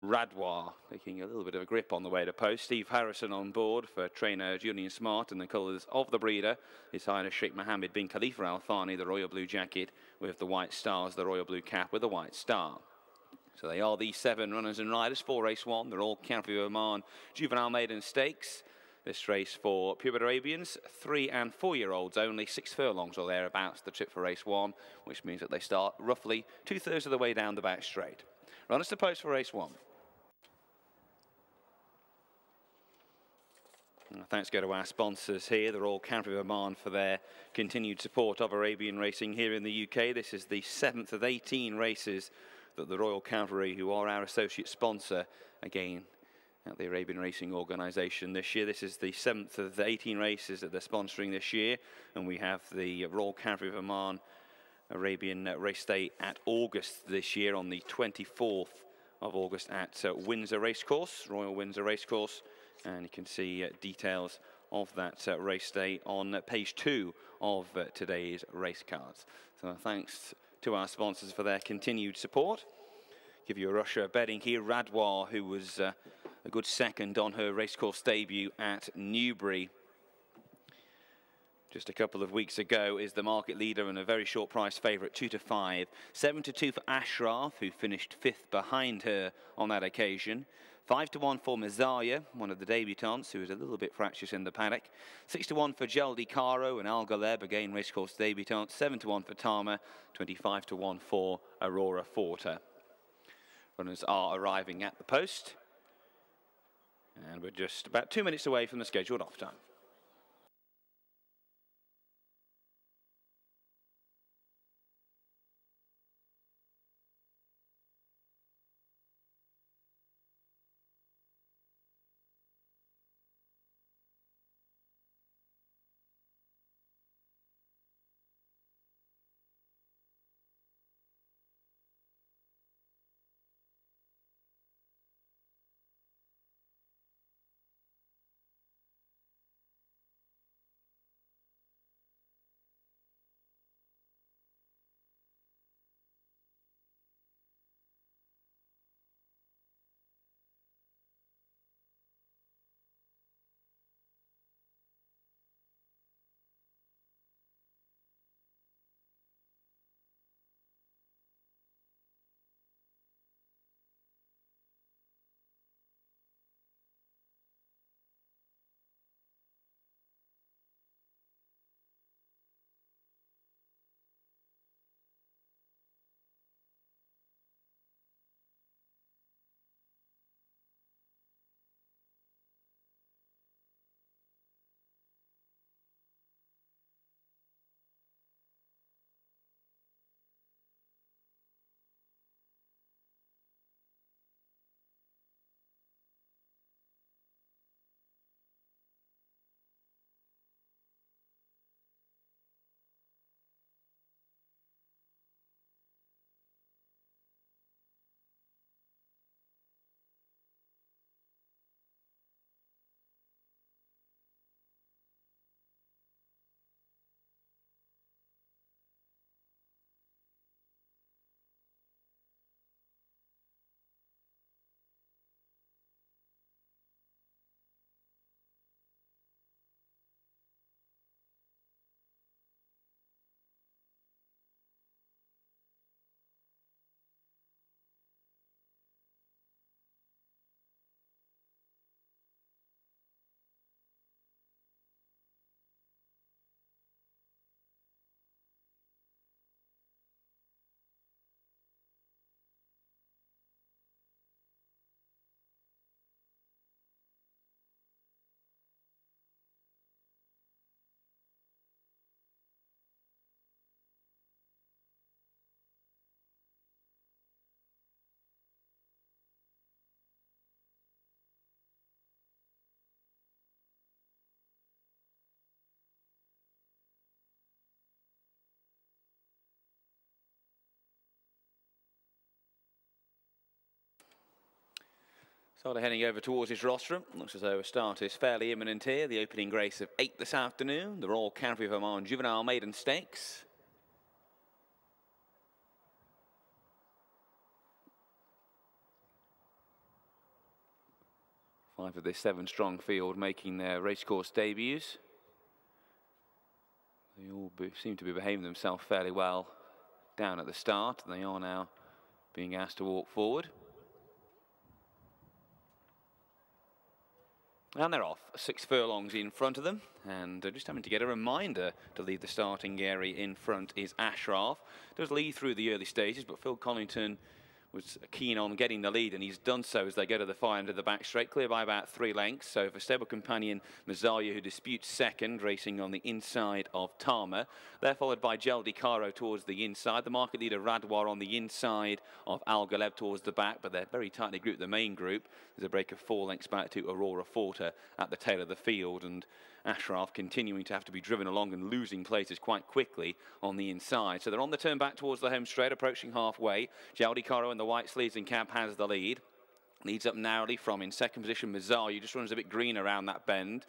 Radwar taking a little bit of a grip on the way to post. Steve Harrison on board for trainer Julian Smart, and the colours of the breeder, His Highness Sheikh Mohammed bin Khalifa Al Thani, the royal blue jacket with the white stars, the royal blue cap with the white star. So they are the 7 runners and riders for race 1. They're all Country of Oman Juvenile Maiden Stakes. This race for purebred Arabians, 3 and 4-year-olds only, 6 furlongs or thereabouts the trip for race 1, which means that they start roughly 2/3 of the way down the back straight. Runners to post for race 1. Thanks go to our sponsors here. They're all Country of Oman for their continued support of Arabian racing here in the UK. This is the 7th of 18 races that the Royal Cavalry, who are our associate sponsor, again at the Arabian Racing Organisation this year. This is the 7th of the 18 races that they're sponsoring this year, and we have the Royal Cavalry of Oman Arabian Race Day at August this year on the 24th of August at Windsor Racecourse, Royal Windsor Racecourse. And you can see details of that race day on page 2 of today's race cards. So thanks to our sponsors for their continued support. Give you a rush of betting here. Radwar, who was a good second on her racecourse debut at Newbury just a couple of weeks ago, is the market leader and a very short price favourite, 2 to 5. 7 to 2 for Ashraf, who finished 5th behind her on that occasion. 5 to 1 for Mazaya, one of the debutants, who is a little bit fractious in the paddock. 6 to 1 for Jaldi Caro and Al Galeb, again racecourse debutant. 7 to 1 for Tama. 25 to 1 for Aurora Forta. Runners are arriving at the post, and we're just about 2 minutes away from the scheduled off time. So they're heading over towards his rostrum. Looks as though a start is fairly imminent here. The opening race of 8 this afternoon. The Royal Cavalry of Oman Juvenile Maiden Stakes. 5 of this 7-strong field making their racecourse debuts. They all seem to be behaving themselves fairly well down at the start, and they are now being asked to walk forward. And they're off, 6 furlongs in front of them, and just having to get a reminder to leave the starting area in front is Ashraf. Does lead through the early stages, but Phil Collington was keen on getting the lead, and he's done so as they go to the far end of the back straight, clear by about 3 lengths. So for stable companion Mazzaglia, who disputes second, racing on the inside of Tama. They're followed by Geldi Caro towards the inside. The market leader Radwar on the inside of Al Galeb towards the back, but they're very tightly grouped, the main group. There's a break of 4 lengths back to Aurora Forta at the tail of the field, and Ashraf continuing to have to be driven along and losing places quite quickly on the inside. So they're on the turn back towards the home straight, approaching halfway. Geldi Caro in the white sleeves and cap has the lead. Leads up narrowly from in second position Mazzaglia, just runs a bit green around that bend.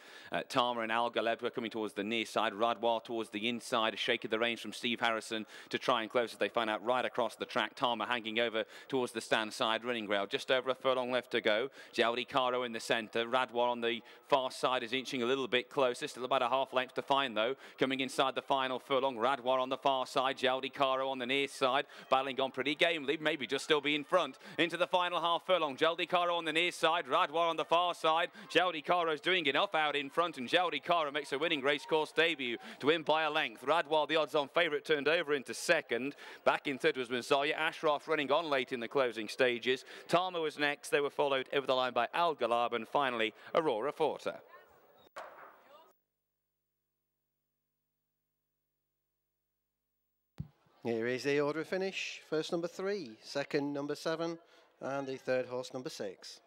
Tama and Al Galeb are coming towards the near side. Radwar towards the inside, a shake of the reins from Steve Harrison to try and close as they find out right across the track. Tama hanging over towards the stand side running rail. Just over a furlong left to go. Geldi Caro in the centre. Radwar on the far side is inching a little bit closer. Still about a half length to find though. Coming inside the final furlong. Radwar on the far side. Geldi Caro on the near side. Battling on pretty gamely. Maybe just still be in front. Into the final half furlong. Geldi Caro on the near side, Radwar on the far side. Geldi Caro's doing enough out in front, and Geldi Caro makes a winning racecourse debut to win by a length. Radwar, the odds-on favourite, turned over into second. Back in third was Mazzaglia. Ashraf running on late in the closing stages. Tama was next. They were followed over the line by Al Galab, and finally Aurora Forta. Here is the order of finish. First number 3, second number 7, and the third horse number 6.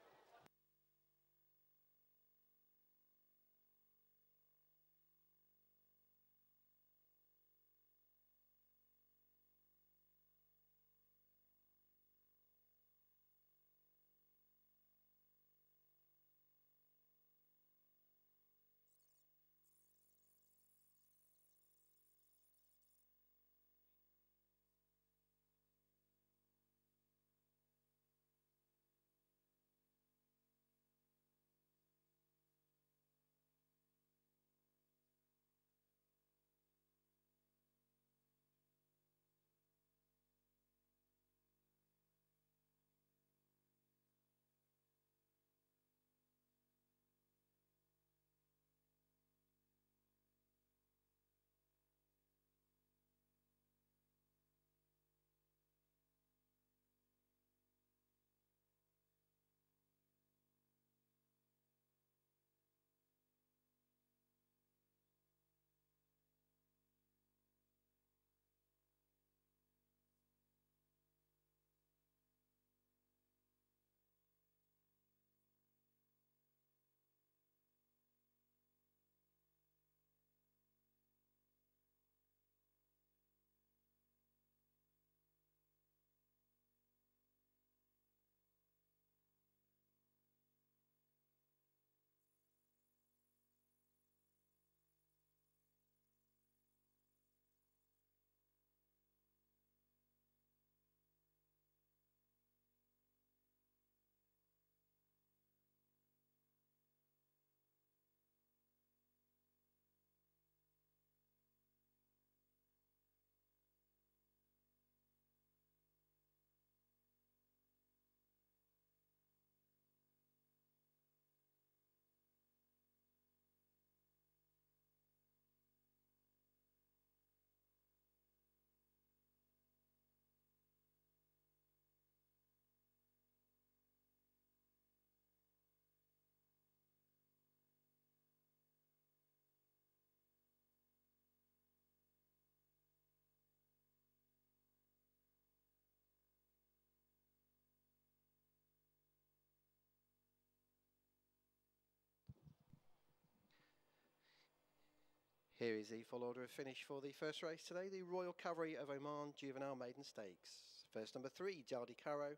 Here is the full order of finish for the first race today, the Royal Cavalry of Oman Juvenile Maiden Stakes. First number 3, Geldi Caro.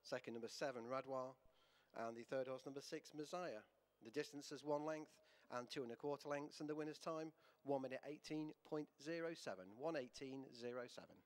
Second number 7, Radwar. And the third horse number 6, Mazzaglia. The distance is 1 length and 2 1/4 lengths, and the winner's time 1 minute 18.07. 1:18.07.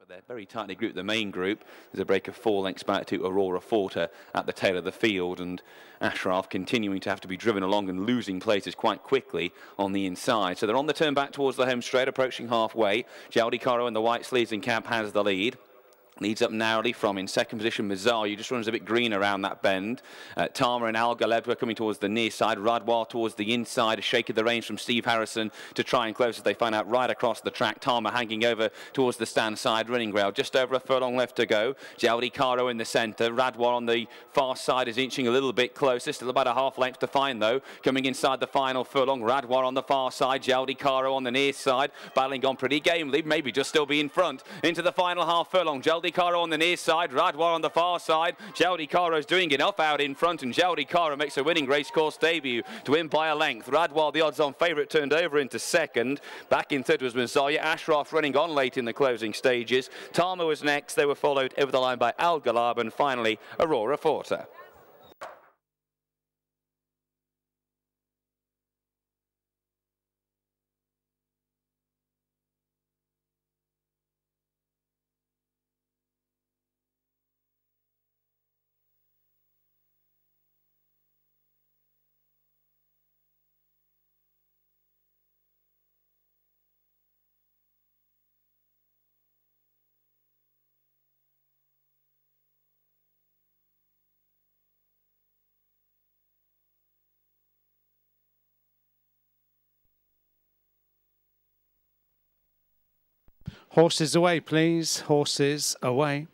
They're very tightly grouped, the main group. There's a break of 4 lengths back to Aurora Forte at the tail of the field, and Ashraf continuing to have to be driven along and losing places quite quickly on the inside. So they're on the turn back towards the home straight, approaching halfway. Jaldi Caro in the white sleeves and cap has the lead. Leads up narrowly from in second position Mazar. You just runs a bit green around that bend. Tama and Al Galeb are coming towards the near side. Radwar towards the inside. A shake of the reins from Steve Harrison to try and close as they find out right across the track. Tama hanging over towards the stand side running rail. Just over a furlong left to go. Jaldi Caro in the centre. Radwar on the far side is inching a little bit closer. Still about a half length to find though. Coming inside the final furlong. Radwar on the far side. Jaldi Caro on the near side. Battling on pretty gamely. Maybe just still be in front into the final half furlong. Jaldi Caro on the near side, Radwar on the far side. Jaldi Caro's doing enough out in front, and Jaldi Caro makes a winning race course debut to win by a length. Radwar, the odds-on favourite, turned over into second. Back in third was Mazaya. Ashraf running on late in the closing stages. Tama was next. They were followed over the line by Al Galab, and finally Aurora Forte. Horses away, please. Horses away.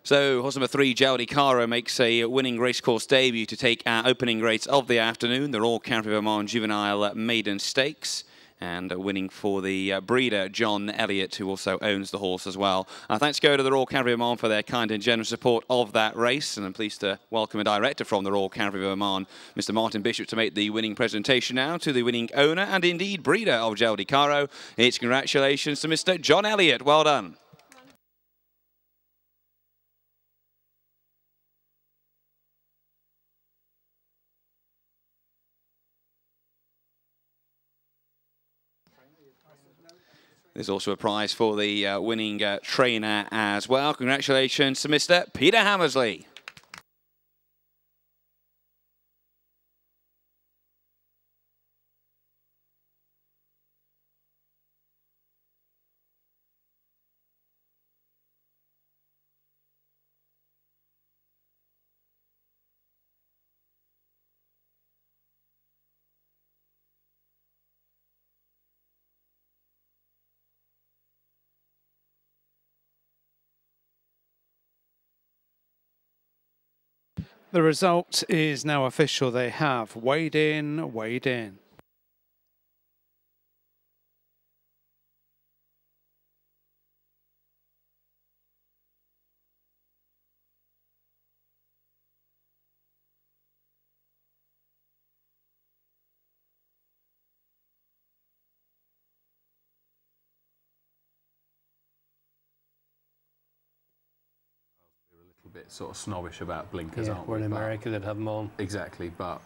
So horse number 3, Jaldi Caro, makes a winning racecourse debut to take our opening race of the afternoon. They're all Country of Oman Juvenile Maiden Stakes. And winning for the breeder, John Elliott, who also owns the horse as well. Thanks go to the Royal Cavalry of Oman for their kind and generous support of that race. And I'm pleased to welcome a director from the Royal Cavalry of Oman, Mr. Martin Bishop, to make the winning presentation now to the winning owner and indeed breeder of Jaldi Caro. It's congratulations to Mr. John Elliott. Well done. There's also a prize for the winning trainer as well. Congratulations to Mr. Peter Hammersley. The result is now official. They have weighed in, weighed in. Bit sort of snobbish about blinkers, aren't we? We're in America that have them on. Exactly, but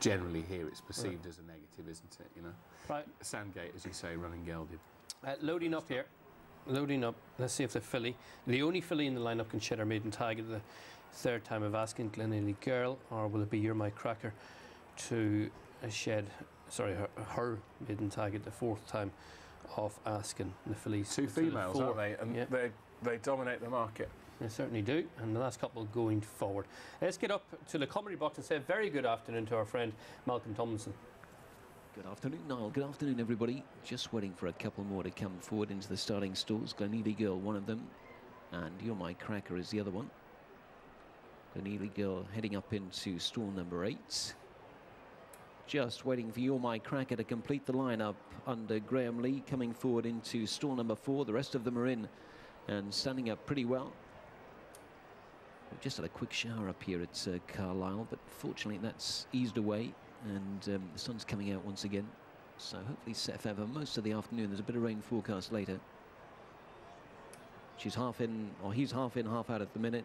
generally here it's perceived as a negative, isn't it? You know, Right. Sandgate, as you say, running gelded. Loading up here. Loading up. Let's see if the filly, the only filly in the lineup, can shed her maiden tag at the third time of asking. Glenailey Girl, or will it be You're My Cracker to shed? Sorry, her maiden tag at the fourth time of asking. The fillies. Two females, aren't they? And yeah. they dominate the market. They certainly do, and the last couple going forward. Let's get up to the comedy box and say a very good afternoon to our friend Malcolm Tomlinson. Good afternoon, Niall. Good afternoon, everybody. Just waiting for a couple more to come forward into the starting stalls. Glenailey Girl, one of them, and You're My Cracker is the other one. Glenailey Girl heading up into stall number 8. Just waiting for You're My Cracker to complete the lineup under Graham Lee, coming forward into stall number 4. The rest of them are in and standing up pretty well. We've just had a quick shower up here at Carlisle, but fortunately that's eased away, and the sun's coming out once again. so hopefully set fair for most of the afternoon. There's a bit of rain forecast later. She's half in, or he's half in, half out at the minute.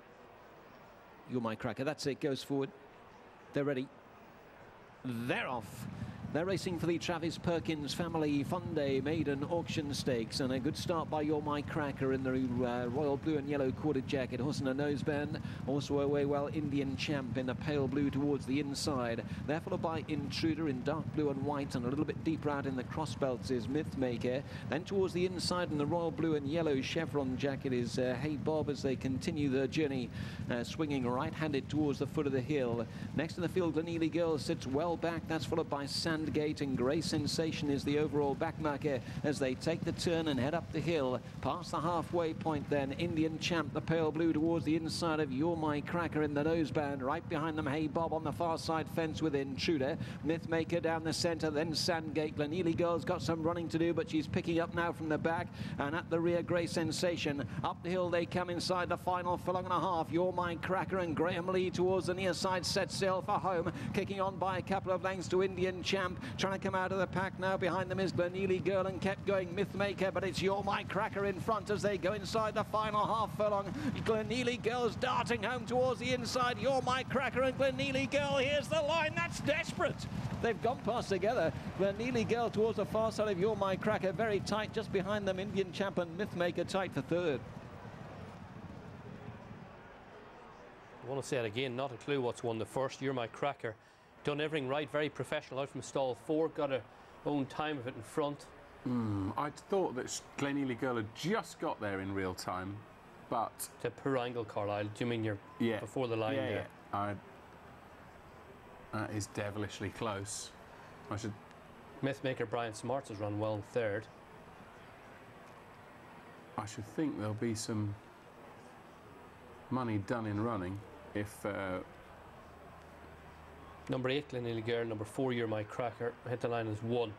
You're My Cracker. That's it. Goes forward. They're ready. They're off. They're racing for the Travis Perkins Family Fun Day Maiden Auction Stakes, and a good start by You're My Cracker in the royal blue and yellow corded jacket, horse in a noseband. Also away well Indian Champ in the pale blue towards the inside. They're followed by Intruder in dark blue and white, and a little bit deeper out in the crossbelts is Mythmaker. Then towards the inside in the royal blue and yellow chevron jacket is Hey Bob, as they continue their journey, swinging right-handed towards the foot of the hill. Next in the field, Glenealy Girl sits well back. That's followed by Sandgate, and Grey Sensation is the overall backmarker as they take the turn and head up the hill. Past the halfway point then, Indian Champ, the pale blue, towards the inside of You're My Cracker in the noseband. Right behind them, Hey Bob on the far side fence with Intruder. Mythmaker down the centre, then Sandgate. Glenealy Girl's got some running to do, but she's picking up now from the back. And at the rear, Grey Sensation. Up the hill they come inside the final furlong and a half. You're My Cracker and Graham Lee towards the near side set sail for home. Kicking on by a couple of lengths to Indian Champ. Trying to come out of the pack now. Behind them is Glenealy Girl, and kept going Mythmaker, but it's You're My Cracker in front as they go inside the final half furlong. Glenealy Girl's darting home towards the inside. You're My Cracker and Glenealy Girl. Here's the line. That's desperate. They've gone past together. Glenealy Girl towards the far side of You're My Cracker, very tight. Just behind them, Indian Champ and Mythmaker tight for third. I want to say it again, not a clue what's won the first. You're My Cracker. Done everything right, very professional out from stall 4, got her own time of it in front. I thought that Glenealy Girl had just got there in real time, but... To poor angle, Carlisle. Do you mean you're before the line there? Yeah. That is devilishly close. I should... Mythmaker Brian Smarts has run well in third. I should think there'll be some money done in running if... Number 8, Glenealy Girl. Number 4, You're My Cracker. Hit the line as 1.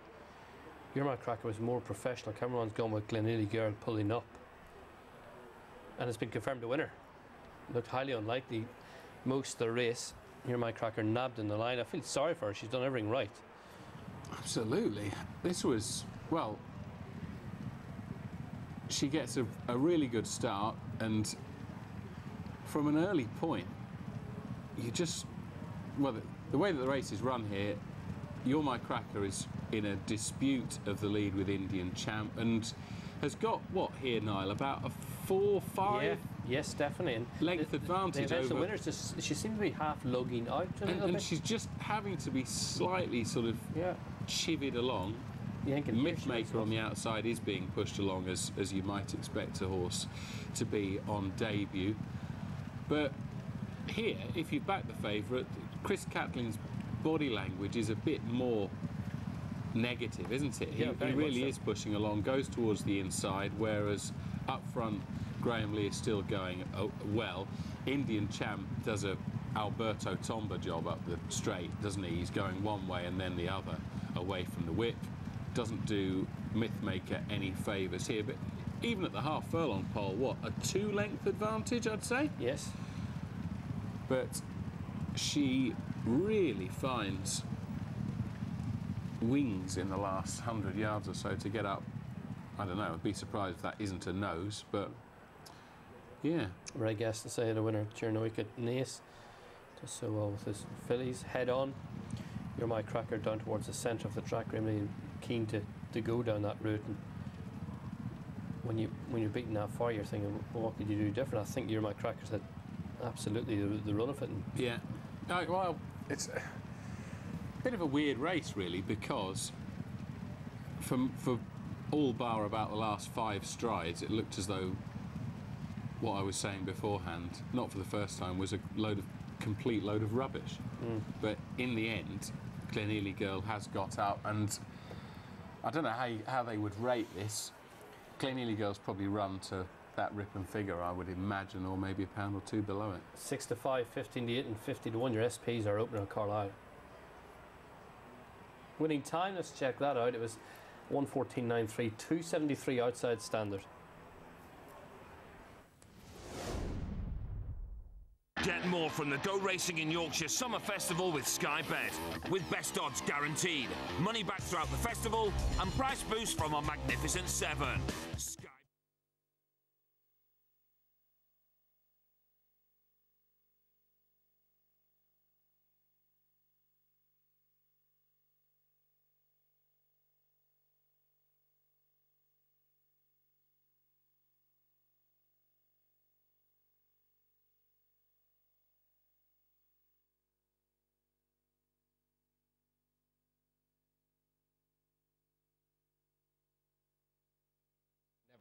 You're My Cracker was more professional. Cameron's gone with Glenealy Girl pulling up. And it's been confirmed the winner. Looked highly unlikely most of the race. You're My Cracker nabbed in the line. I feel sorry for her. She's done everything right. Absolutely. This was, well, she gets a really good start, and from an early point, you just, well, the way that the race is run here, You're My Cracker is in a dispute of the lead with Indian Champ, and has got, what here, Niall, about a 4, 5? Yeah, yes, definitely. And length advantage over... The winners, just, she seems to be half lugging out a little bit. And she's just having to be slightly sort of chivied along. Mythmaker on the outside is being pushed along as you might expect a horse to be on debut. But here, if you back the favourite, Chris Catlin's body language is a bit more negative, isn't it? He really is pushing along, goes towards the inside, whereas up front Graham Lee is still going well. Indian Champ does a Alberto Tomba job up the straight, doesn't he? He's going one way and then the other away from the whip. Doesn't do Mythmaker any favours here, but even at the half furlong pole, what, a 2-length advantage, I'd say? Yes. But she really finds wings in the last 100 yards or so to get up. I don't know, I'd be surprised if that isn't a nose, but yeah. Ray guess to say the winner, Chernowick Nace, does so well with his fillies. Head on. You're My Cracker down towards the centre of the track, really keen to go down that route. And when you're beating that far, you're thinking, well, what could you do different? I think You're My Cracker's had absolutely the run of it. And yeah. Well, it's a bit of a weird race, really, because for all bar about the last 5 strides, it looked as though what I was saying beforehand, not for the first time, was a complete load of rubbish. But in the end, Glenealy Girl has got up, and I don't know how they would rate this. Glenealy Girl's probably run to that rip and figure, I would imagine, or maybe £1 or £2 below it. 6 to 5, 15 to 8, and 50 to 1. Your SPs are opening on Carlisle. Winning time, let's check that out. It was 1:14.93, 2:73 outside standard. Get more from from the Go Racing in Yorkshire Summer Festival with Sky Bet, with best odds guaranteed, money back throughout the festival, and price boost from our magnificent 7. Sky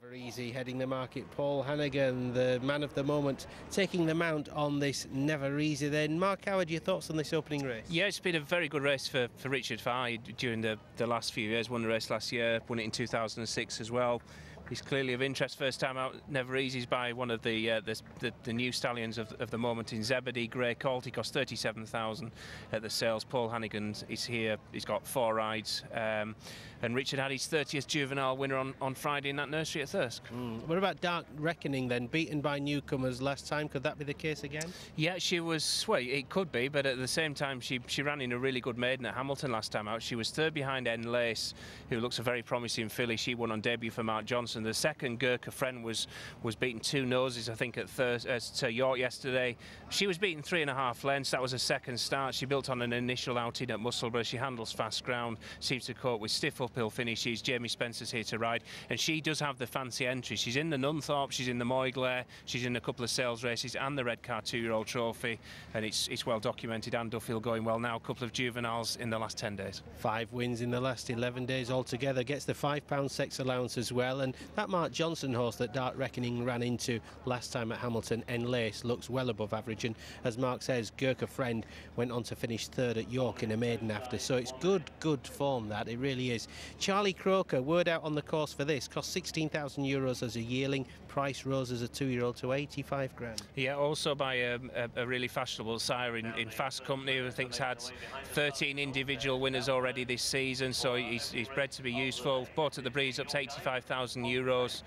Never Easy heading the market. Paul Hannigan, the man of the moment, taking the mount on this Never Easy. Then, Mark Howard, your thoughts on this opening race? Yeah, it's been a very good race for Richard Farr during the last few years. Won the race last year, won it in 2006 as well. He's clearly of interest. First time out, Never Easy's by one of the new stallions of the moment in Zebedee. Grey Colt. He cost 37,000 at the sales. Paul Hannigan is here. He's got 4 rides. And Richard had his 30th juvenile winner on Friday in that nursery at Thirsk. What about Dark Reckoning then? Beaten by newcomers last time. Could that be the case again? Yeah, she was. Well, it could be, but at the same time, she ran in a really good maiden at Hamilton last time out. She was 3rd behind Enlace, who looks a very promising filly. She won on debut for Mark Johnson. The second, Gurkha Friend, was beaten 2 noses, I think, at York yesterday. She was beaten 3.5 lengths. That was a second start. She built on an initial outing at Musselburgh. She handles fast ground, seems to cope with stiff uphill finishes. Jamie Spencer's here to ride, and she does have the fancy entry. She's in the Nunthorpe, she's in the Moyglare, she's in a couple of sales races and the Redcar 2-year-old trophy, and it's well documented. And Duffield going well now. A couple of juveniles in the last 10 days. 5 wins in the last 11 days altogether. Gets the £5 sex allowance as well. And that Mark Johnson horse that Dark Reckoning ran into last time at Hamilton, Enlace, looks well above average. And as Mark says, Gurkha Friend went on to finish 3rd at York in a maiden after. So it's good form, that. It really is. Charlie Croker, word out on the course for this. Cost €16,000 as a yearling. Price rose as a 2-year-old to 85 grand. Yeah, also by a really fashionable sire in Fast Company, who I think's had 13 individual winners already this season, so he's bred to be useful. Bought at the breeze up to €85,000.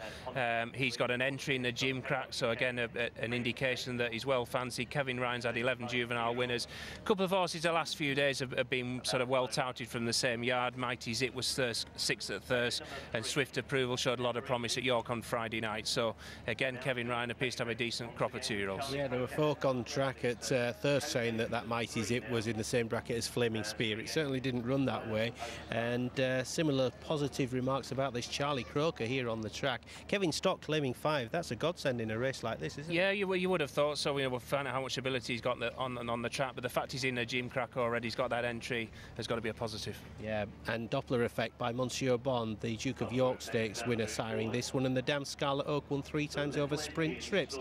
He's got an entry in the Gym Crack, so again an indication that he's well fancied. Kevin Ryan's had 11 juvenile winners. A couple of horses the last few days have been sort of well touted from the same yard. Mighty Zit was 6th at Thirsk, and Swift Approval showed a lot of promise at York on Friday night. So again, Kevin Ryan appears to have a decent crop of 2-year-olds. Yeah, there were folk on track at Thirsk saying that Mighty Zip was in the same bracket as Flaming Spear. It certainly didn't run that way, and similar positive remarks about this Charlie Croker here on the track. Kevin Stock claiming 5. That's a godsend in a race like this, isn't it? Yeah, you would have thought so. We'll find out how much ability he's got on the track, but the fact he's in a Gym Crack already, he's got that entry, has got to be a positive. Yeah, and Doppler Effect by Monsieur Bond, the Duke of York Stakes winner, siring this one, and the Damn Scarlet Oak won 3 times over sprint trips.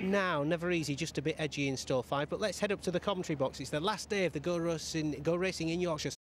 Now, Never Easy, just a bit edgy in stall 5, but let's head up to the commentary box. It's the last day of the Go Racing in Yorkshire.